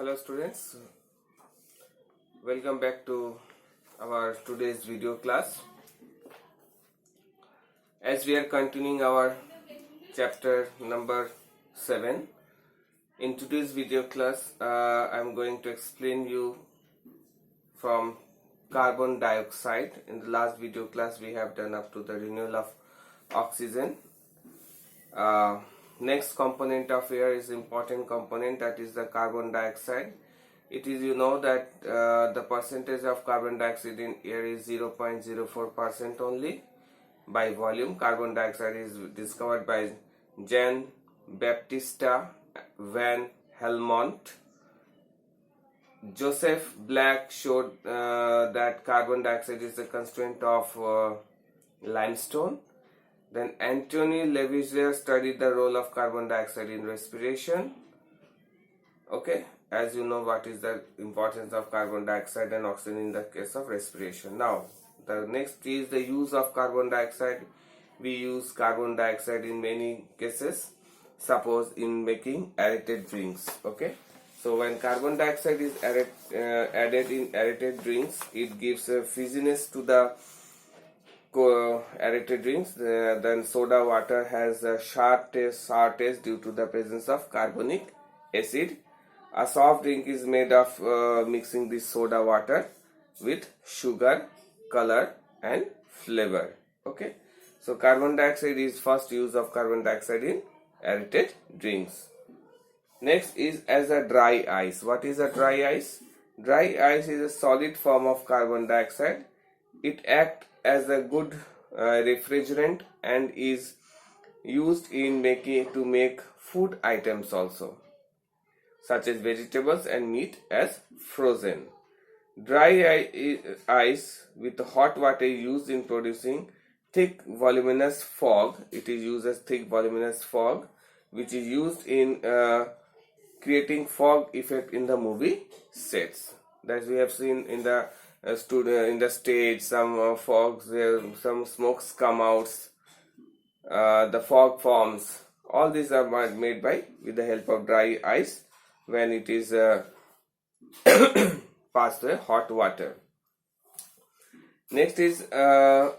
Hello students, welcome back to our today's video class. As we are continuing our chapter number 7, in today's video class I am going to explain you from carbon dioxide. In the last video class we have done up to the renewal of oxygen. Next component of air is important component, that is the carbon dioxide. It is, you know, that the percentage of carbon dioxide in air is 0.04% only by volume. Carbon dioxide is discovered by Jean Baptista van Helmont. Joseph Black showed that carbon dioxide is a constituent of limestone. Then Anthony Lavoisier studied the role of carbon dioxide in respiration. Okay, as you know what is the importance of carbon dioxide and oxygen in the case of respiration. Now, the next is the use of carbon dioxide. We use carbon dioxide in many cases, suppose in making aerated drinks. Okay, so when carbon dioxide is added in aerated drinks, it gives a fizziness to the aerated drinks. Then soda water has a sour taste due to the presence of carbonic acid. A soft drink is made of mixing this soda water with sugar, color and flavor. Okay, so carbon dioxide is first use of carbon dioxide in aerated drinks. Next is as a dry ice. What is a dry ice? Dry ice is a solid form of carbon dioxide. It acts as a good refrigerant and is used in to make food items also, such as vegetables and meat as frozen. Dry ice with hot water is used in producing thick voluminous fog. It is used as thick voluminous fog, which is used in creating fog effect in the movie sets. That we have seen in the in the stage, some fogs, some smokes come out, the fog forms. All these are made with the help of dry ice when it is passed through hot water. Next is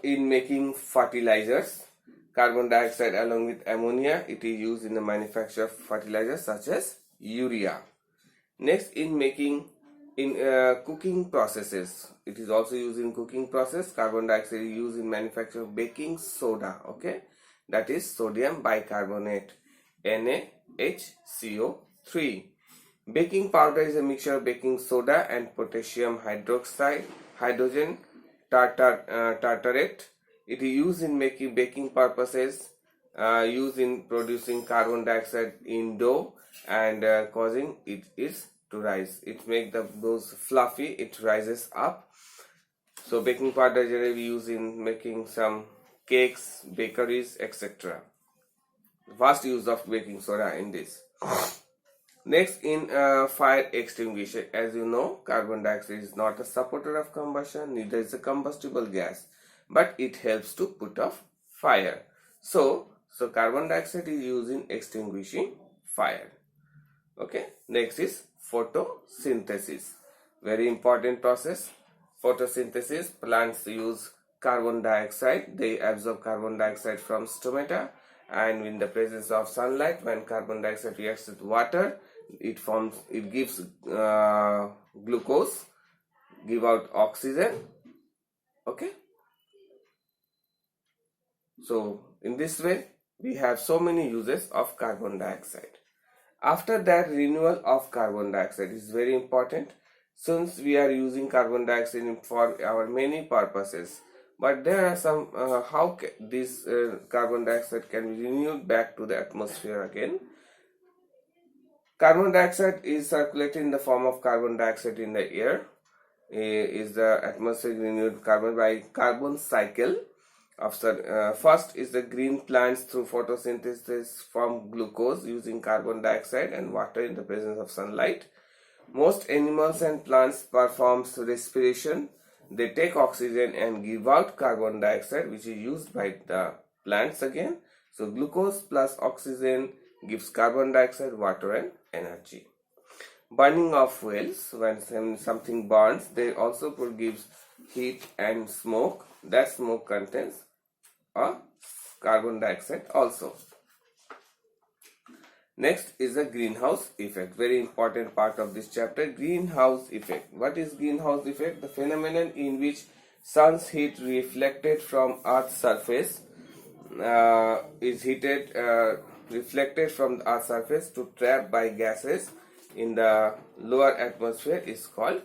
in making fertilizers. Carbon dioxide along with ammonia, it is used in the manufacture of fertilizers such as urea. Next, in making cooking processes, it is also used in cooking process. Carbon dioxide is used in manufacture of baking soda. Okay, that is sodium bicarbonate, NaHCO3. Baking powder is a mixture of baking soda and potassium hydroxide, hydrogen tartarate. It is used in making baking purposes, used in producing carbon dioxide in dough and causing it to rise. It makes those fluffy, it rises up. So baking powder generally used in making some cakes, bakeries, etc. Vast use of baking soda in this. Next, in fire extinguisher. As you know, carbon dioxide is not a supporter of combustion, neither is a combustible gas, but it helps to put off fire. So carbon dioxide is used in extinguishing fire. Okay, next is photosynthesis. Very important process. Photosynthesis, plants use carbon dioxide. They absorb carbon dioxide from stomata, and in the presence of sunlight, when carbon dioxide reacts with water, it gives glucose, give out oxygen. Okay, so in this way we have so many uses of carbon dioxide. After that, renewal of carbon dioxide is very important, since we are using carbon dioxide for our many purposes. But there are some how this carbon dioxide can be renewed back to the atmosphere again. Carbon dioxide is circulated in the form of carbon dioxide in the air. Is the atmosphere renewed carbon by carbon cycle. First is the green plants through photosynthesis form glucose using carbon dioxide and water in the presence of sunlight. Most animals and plants performs respiration. They take oxygen and give out carbon dioxide, which is used by the plants again. So glucose plus oxygen gives carbon dioxide, water and energy. burning of fuels, when something burns, they also gives heat and smoke. That smoke contains a carbon dioxide also. Next is the greenhouse effect, very important part of this chapter. Greenhouse effect. What is greenhouse effect? The phenomenon in which sun's heat reflected from Earth's surface reflected from the Earth's surface to trap by gases in the lower atmosphere is called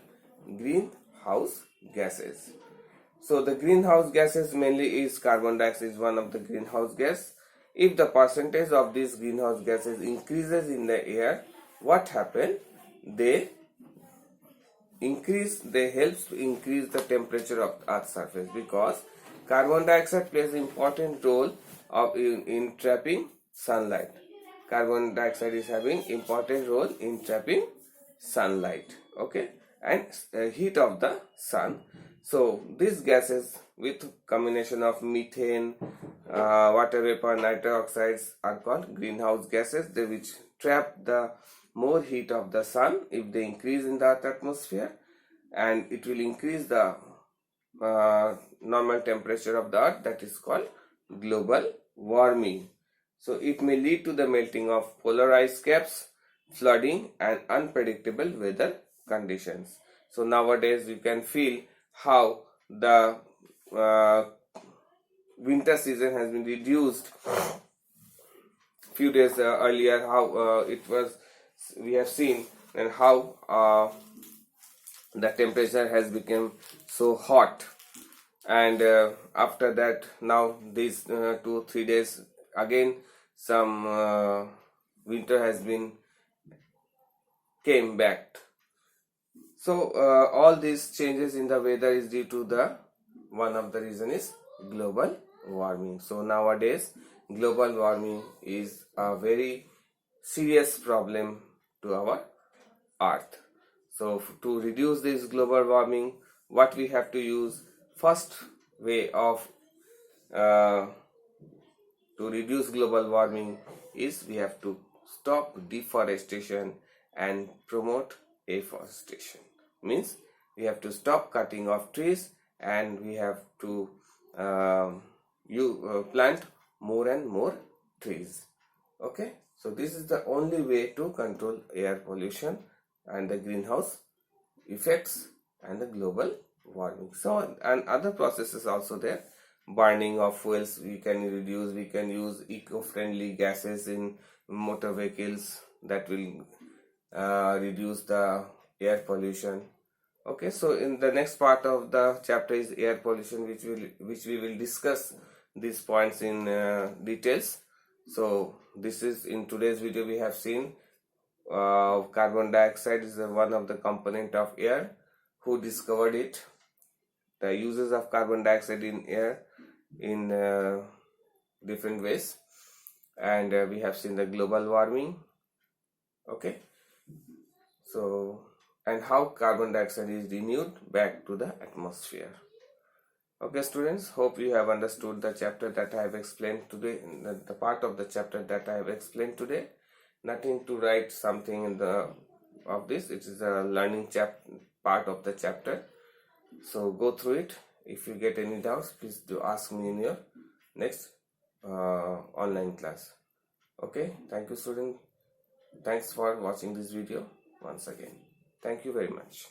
greenhouse gases. So the greenhouse gases mainly is carbon dioxide is one of the greenhouse gas. If the percentage of these greenhouse gases increases in the air, what happen? They help to increase the temperature of Earth's surface, because carbon dioxide plays an important role in trapping sunlight. Carbon dioxide is having important role in trapping sunlight, okay, and heat of the sun. So these gases with combination of methane, water vapor, nitrous oxides are called greenhouse gases. They which trap the more heat of the sun if they increase in the Earth atmosphere, and it will increase the normal temperature of the Earth, that is called global warming. So it may lead to the melting of polar ice caps, flooding and unpredictable weather conditions. So nowadays you can feel how the winter season has been reduced. Few days earlier, how it was, we have seen, and how the temperature has become so hot, and after that now these 2-3 days again some winter has been came back. So all these changes in the weather is due to the one of the reason is global warming. So nowadays global warming is a very serious problem to our Earth. So to reduce this global warming, what we have to use, first way of to reduce global warming is we have to stop deforestation and promote afforestation. Means we have to stop cutting off trees, and we have to plant more and more trees. Okay, so this is the only way to control air pollution and the greenhouse effects and the global warming. So, and other processes also there. Burning of fuels we can reduce. We can use eco-friendly gases in motor vehicles, that will reduce the air pollution. Okay, so in the next part of the chapter is air pollution, which we will discuss these points in details. So this is, in today's video we have seen carbon dioxide is one of the component of air. Who discovered it, the uses of carbon dioxide in air in different ways, and we have seen the global warming. Okay, so, and how carbon dioxide is renewed back to the atmosphere. Okay students, hope you have understood the chapter that I have explained today, the part of the chapter that I have explained today. Nothing to write something in the of this, it is a learning part of the chapter. So go through it. If you get any doubts, please do ask me in your next online class. Okay, thank you student. Thanks for watching this video once again. Thank you very much.